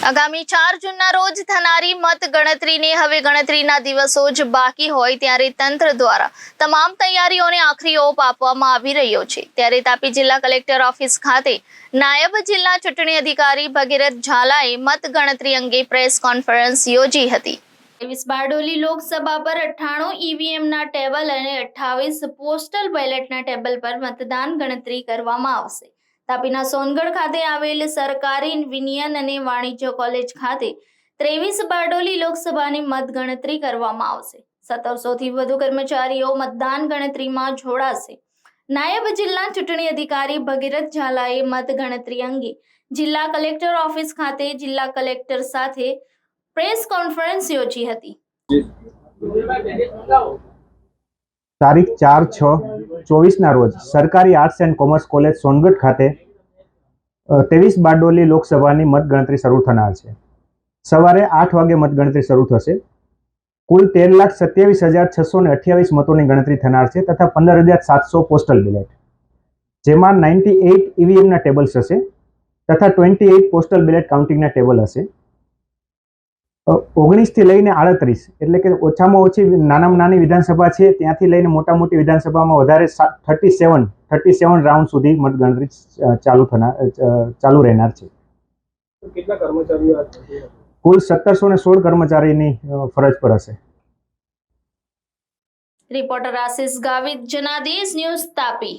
આગામી 4 જૂનના રોજ થનારી મત ગણતરીને હવે ગણતરીના દિવસો જ બાકી હોય ત્યારે તંત્ર દ્વારા તમામ તૈયારીઓને આખરી ઓપ આપવામાં આવી રહ્યો છે। ત્યારે તાપી જિલ્લા કલેક્ટર ઓફિસ ખાતે નાયબ જિલ્લા ચૂંટણી અધિકારી ભગીરથ ઝાલાએ મત ગણતરી અંગે પ્રેસ કોન્ફરન્સ યોજી હતી। 23 બારડોલી લોકસભા પર 98 ઈવીએમના ટેબલ અને 28 પોસ્ટલ બેલેટના ટેબલ પર મતદાન ગણતરી કરવામાં આવશે। તાપીના સોનગઢ ખાતે આવેલ સરકારી વિનયન અને વાણિજ્ય કોલેજ ખાતે 23 બારડોલી લોકસભાની મત ગણતરી કરવામાં આવશે। 1700 થી વધુ કર્મચારીઓ મતદાન ગણતરીમાં જોડાશે। નાયબ જિલ્લા ચૂંટણી અધિકારી ભગીરથ ઝાલાએ મત ગણતરી અંગે જિલ્લા કલેક્ટર ઓફિસ ખાતે જિલ્લા કલેક્ટર સાથે પ્રેસ કોન્ફરન્સ યોજી હતી। તારીખ 4/6/24 રોજ સરકારી arts and commerce college Songadh ખાતે 23 બારડોલી લોકસભાની મતગણતરી શરૂ થનાર છે। સવારે 8 વાગે મતગણતરી શરૂ થશે। કુલ 13,27,628 મતોની ગણતરી થનાર છે તથા 15,700 પોસ્ટલ બેલેટ, જેમાં 98 ઈવીએમના ટેબલ્સ હશે તથા 28 પોસ્ટલ બેલેટ કાઉન્ટિંગના ટેબલ હશે। 19 થી લઈને 38 એટલે કે ઓછામાં ઓછી નાનામાં નાની વિધાનસભા છે ત્યાંથી લઈને મોટા મોટી વિધાનસભામાં વધારે 37 રાઉન્ડ સુધી મતગણતરી ચાલુ રહેનાર છે। કેટલા કર્મચારીઓ કુલ 1716 કર્મચારીની ફરજ પર હશે। Reporter Ashish Gavit, Janadesh news, Tapi.